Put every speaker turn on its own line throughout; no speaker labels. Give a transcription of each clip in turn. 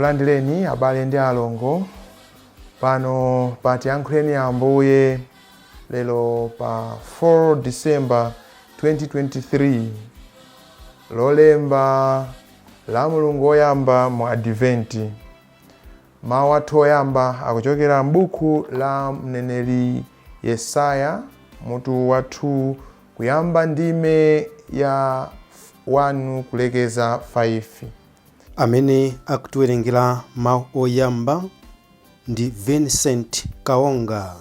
Tikulandireni abale ndi alongo pano pa tiyankhuleni Ambuye lero pa 4 December 2023 Lolemba la Mulungu Woyamba mu Adventi. Mawu athu oyamba akuchokera m'buku la mneneri Yesaya mutu wathu kuyamba ndime ya 1 kulekeza 5.
Amene akutiwerengera mawu oyamba ndi Vincent Kaonga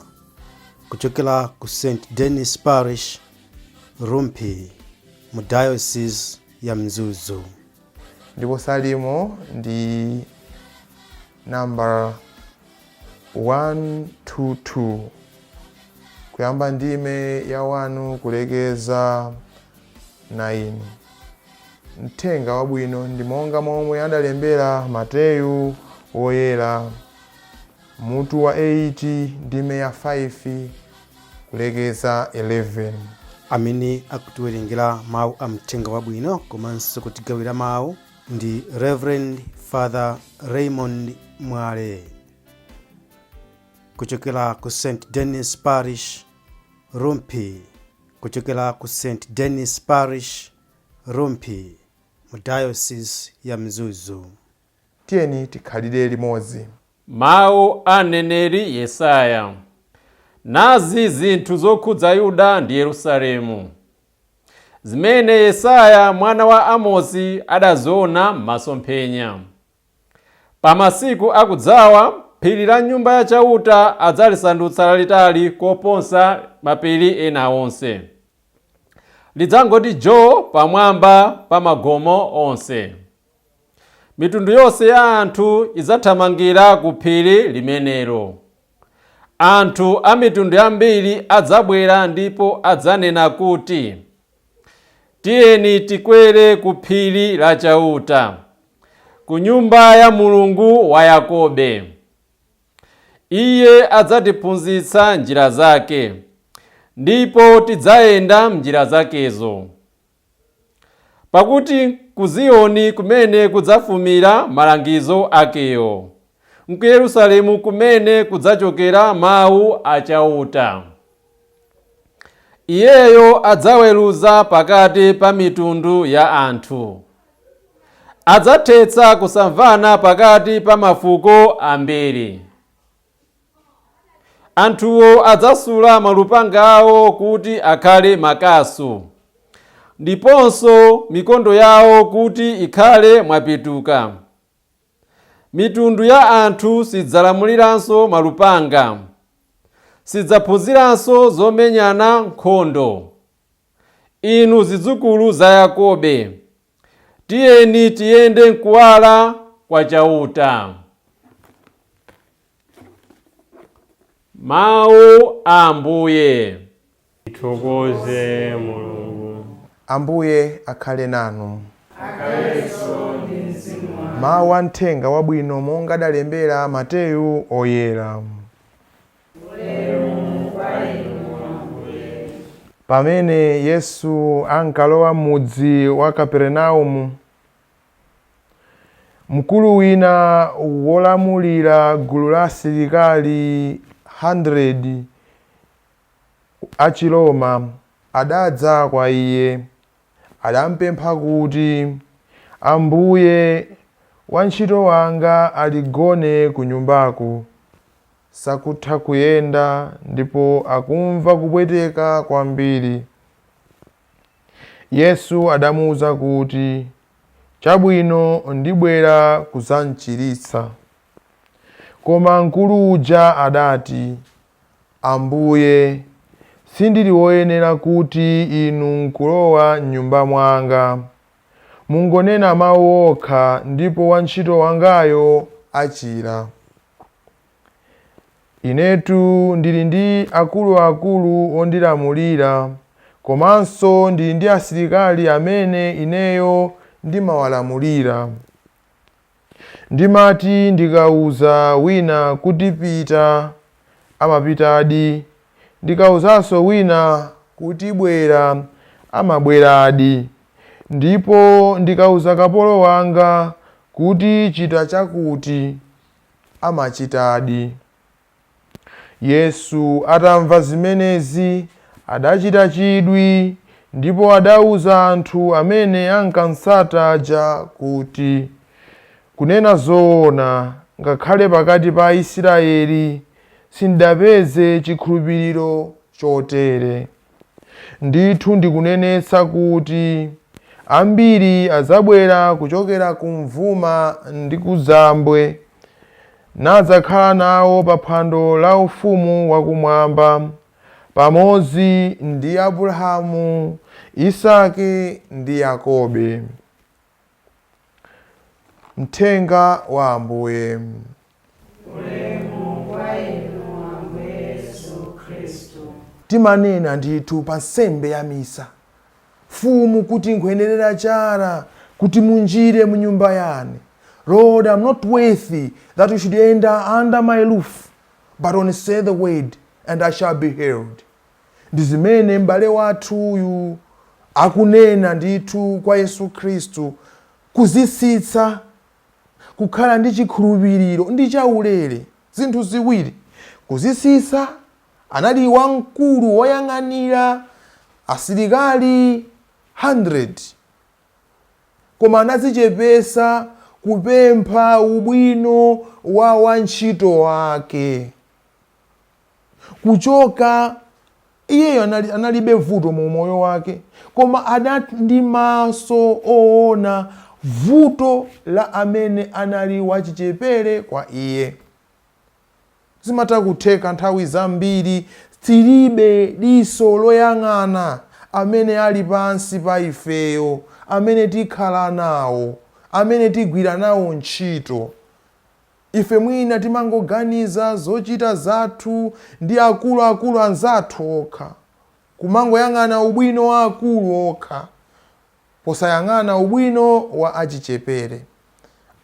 kuchokera ku St. Denis Parish, Rumpi, mu Diocese ya Mzuzu.
Ndipo salimo ndi number 122 kuyamba ndime ya 1 kulekeza 9. Mthenga wabwino ndi monga momwe adalembera Mateyu woyera mutu wa 8 ndime ya 5 kulekeza 11.
Amene akutiwerengera mawu a mthenga wabwino komanso kutigawira mawu ndi Reverend Father Raymond Mwale kuchokera ku St. Denis Parish, Rumpi, kuchokera ku St. Denis Parish, Rumpi, mu Diocese ya Mzuzu.
Tiyeni tikhalire limodzi.
Mawu a mneneri Yesaya. Nazi zinthu zokhudza Yuda ndi Yerusalemu, zimene Yesaya mwana wa Amosi adaziona m'masomphenya. Pa masiku akudzawa phiri la nyumba ya chauta adzalisandutsa lalitali koposa mapiri ena onse. Lidzangoti joo pamwamba pa magomo onse. Mitundu yonse ya anthu idzathamangira ku phiri limenelo. Anthu a mitundu yambiri adzabwera ndipo adzanena kuti, tiyeni tikwere ku phiri la chauta, ku nyumba ya Mulungu wa Yakobe. Iye adzatiphunzitsa njira zake, ndipo tidzayenda m'njira zakezo. Pakuti ku Ziyoni kumene kudzafumira malangizo akeyo, ku Yerusalemu kumene kudzachokera mawu achauta. Iyeyo adzaweruza pakati pa mitundu ya anthu. Adzathetsa kusamvana pakati pa mafuko ambiri. Anthuwo adzasula malupanga awo kuti akhale makasu, ndiponso mikondo yawo kuti ikhale mwapituka. Mitundu ya anthu sidzalamuliranso malupanga, sidzaphunziranso zomenyana nkhondo. Inu zidzukulu za Yakobe, tiyeni tiyende mkuwala kwa chauta. Mawu a Ambuye.
Tithokoze Mulungu.
Ambuye akhale nanu. Mawu a mthenga wabwino monga adalembera Mateyu oyera. Pamene Yesu ankalowa m'mudzi wa Kapernaumu, mkulu wina wolamulira gulu la asilikali 100 a Chiroma adadza kwa iye. Adampempha kuti, Ambuye, wantchito wanga aligone ku nyumbaku, sakutha kuyenda ndipo akumva kupweteka kwambiri. Yesu adamuwuza kuti, chabwino, ndibwera kudzamchiritsa. Koma mkulu uja adati, Ambuye, sindili woyenera kuti inu nkulowa m'nyumba mwanga. Mungonena mawu okha ndipo wantchito wangayo achira. Inetu ndili ndi akuluakulu ondilamulira, komanso ndili ndi asilikali amene ineyo ndimawalamulira. Ndimati ndikawuza wina kuti pita, amapitadi, ndikawuzanso wina kuti bwera, amabweradi. Ndipo ndikawuza kapolo wanga kuti chita chakuti amachitadi. Yesu atamva zimenezi adachita chidwi, ndipo adauza anthu amene ankansata aja kuti, kunena zoona, ngakhale pakati pa Aisraeli sindapeze chikhulupiriro chotere. Ndithu ndikunenetsa kuti ambiri azabwera kuchokera kumvuma ndi kuzambwe, nadzakhala nawo pa phwando la ufumu wakumwamba, pamodzi ndi Abrahamu, Isake ndi Yakobe. Mthenga wa Ambuye.
Ulemu kwa inu Ambuye Yesu Kristu.
Timanena ndithu pa nsembe ya misa, Fumu kuti nkwenerera chara kuti munjire mu nyumba yanu. Lord, I'm not worthy that you should enter under my roof, but only say the word and I shall be healed. Ndi zimene m'bale wathu uyu akunena ndithu kwa Yesu Kristu, kuzisitsa kukhala ndi chikhulupiriro ndi chaulere, zinthu ziwiri. Kuzisitsa, anali wamkulu woyang'anira asilikali 100, koma anadzichepesa kupempha ubwino wa wantchito wake. Kuchoka iyeyo analibe vuto mu moyo wake, koma anali ndi maso oona vuto la amene anali wachichepere kwa iye. Zimatha kutheka nthawi zambiri tilibe diso loyang'ana amene ali pansi pa ifeyo, amene tikhala nawo, amene tigwira nawo ntchito. Ife mwina timangoganiza zochita zathu ndi akuluakulu anzathu okha, kumangoyang'ana ubwino wa akulu okha, posayang'ana ubwino wa achichepere.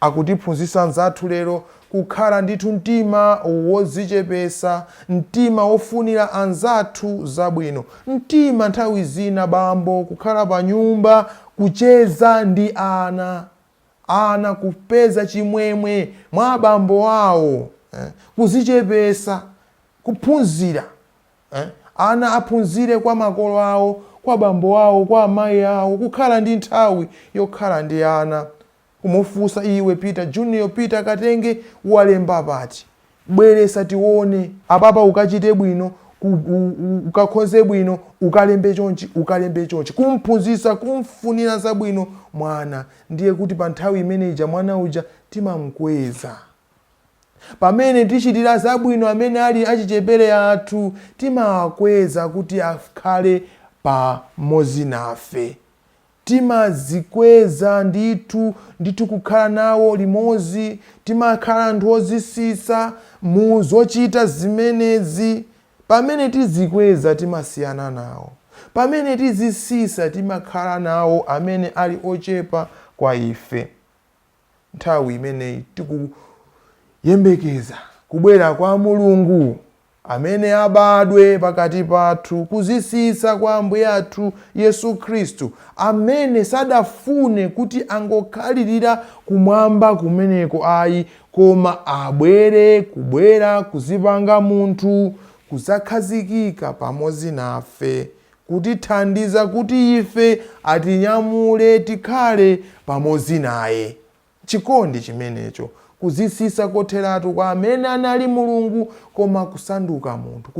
Akutiphunzitsa anzathu lero kukhala ndithu mtima wodzichepesa, mtima wofunira anzathu zabwino, mtima nthawi zina bambo kukhala pa nyumba kucheza ndi ana kupeza chimwemwe mwa bambo awo, kuzichepesa, kuphunzira, ana aphunzire kwa makolo awo, kwa bambo awo, kwa amayi awo, kukhala ndi nthawi yokhala ndi ana. Kumufunsa, iwe Peter Junior, Peter Katenge, walemba pati, bweresa tione apapa ukachite bwino, ukakhonze bwino, ukalembe chonchi. Kumphunzitsa, kumfunira zabwino mwana, ndiye kuti pa nthawi imene ija mwana uja timamkweza. Pamene tichitira zabwino amene ali achichepere athu, timawakweza kuti akhale pamodzi nafe. Timazikweza ndithu kukhala nawo limodzi, timakhala anthu ozisisa mu zochita zimenezi. Pamene tizikweza timasiyana nawo, pamene tizisisa timakhala nawo amene ali ochepa kwa ife. Nthawi imeneyi tikuyembekeza kubwera kwa Mulungu amene abadwe pakati pathu, kuzisisa kwa Ambuye athu Yesu Kristu, amene sadafune kuti angokhalirira kumwamba kumeneko ayi, koma kubwera kuzipanga munthu, kuzakhazikika pamodzi nafe, kutithandiza kuti ife atinyamule tikhale pamodzi naye. Chikondi chimenecho, kuzisisa kotheratu kwa amene anali Mulungu koma kusanduka munthu,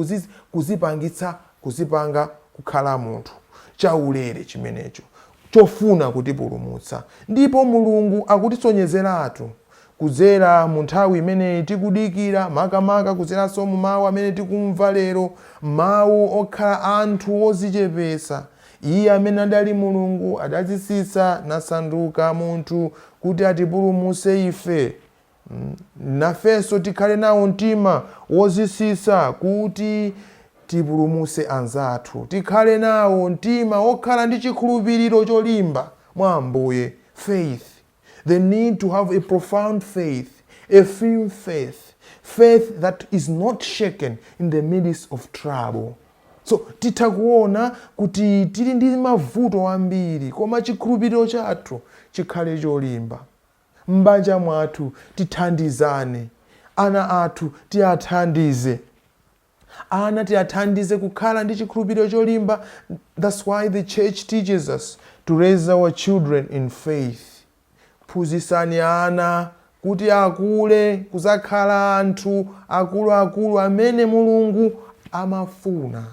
kuzipanga kukhala munthu. Chaulere chimenecho, chofuna kutipulumutsa. Ndipo Mulungu akutisonyezeratu kudzera mu nthawi imeneyi tikudikira, makamaka kudzeranso mu mawu amene tikumva lero, mawu okhala anthu ozichepesa. Iye amene adali Mulungu adazisisa nasanduka munthu kuti atipulumutse ife. Nafenso tikhale nawo mtima wozisisa kuti tipulumutse anzathu, tikhale nawo mtima wokhala ndi chikhulupiriro cholimba mwa Ambuye. Faith, the need to have a profound faith, a firm faith that is not shaken in the midst of trouble. So titakuona kuti tili ndi mavuto ambiri, koma chikhulupiriro chathu chikhale cholimba. m'banja mwathu tithandizane, ana athu tiathandize, ana tiathandize kukhala ndi chikhulupiriro cholimba. That's why the church teaches us to raise our children in faith. Phunzitsani ana kuti akule kuzakhala anthu akuluakulu amene Mulungu amafuna,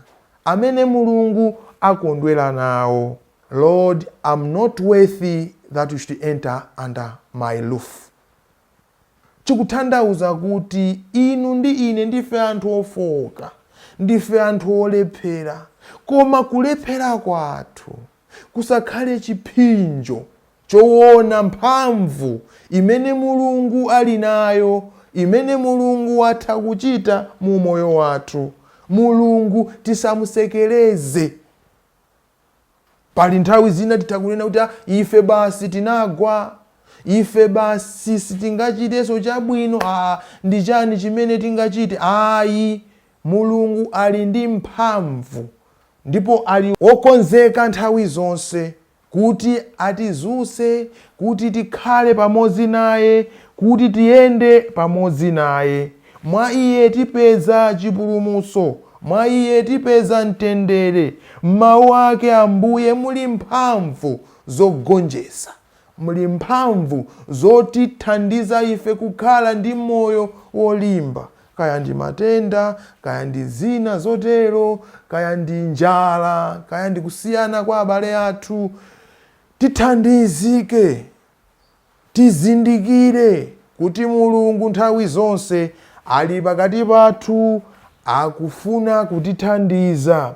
amene Mulungu akondwera nawo. Lord, I'm not worthy that you should enter under my roof. Chikutanthauza kuti inu ndi ine ndife anthu ofoka, ndife anthu olephera, koma kulephera kwathu kusakhale chipinjo choona mphamvu imene Mulungu ali nayo, imene Mulungu atha kuchita mu moyo wathu. Mulungu tisamusekereze. Pali nthawi zina titakunena kuti ife basi tinagwa, ife basi sitingachiteso chabwino, ndi chani chimene tingachite? Ayi, Mulungu ali ndi mphamvu ndipo ali wokonzeka nthawi zonse kuti atizuse, kuti tikhale pamodzi naye, kuti tiyende pamodzi naye. Mwa iye tipeza chipulumutso, mwa iye tipeza mtendere. M'mawu ake Ambuye muli mphamvu zogonjetsa, muli mphamvu zotithandiza ife kukhala ndi moyo wolimba, kaya ndi matenda, kaya ndi zina zotero, kaya ndi njala, kaya ndi kusiyana kwa abale athu. Tithandizike, tizindikire kuti Mulungu nthawi zonse ali pakati pathu, akufuna kutithandiza.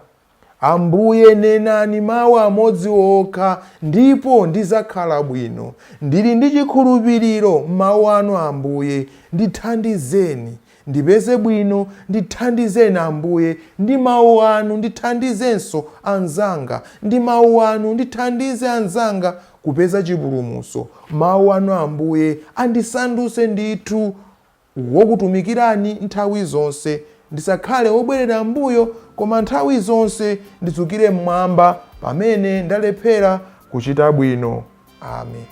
Ambuye, nenani mawu amodzi okha ndipo ndizakhala bwino. Ndili ndi chikhulupiriro m'mawu anu Ambuye, ndithandizeni ndipeze bwino, ndithandizeni Ambuye ndi mawu anu, ndithandizenso anzanga ndi mawu anu, ndithandize anzanga kupeza chipulumutso. Mawu anu Ambuye andisandutse ndithu wokutumikirani nthawi zonse, ndisakhale wobwerera mbuyo, koma nthawi zonse nditsukire mmwamba pamene ndalephera kuchita bwino. Amen.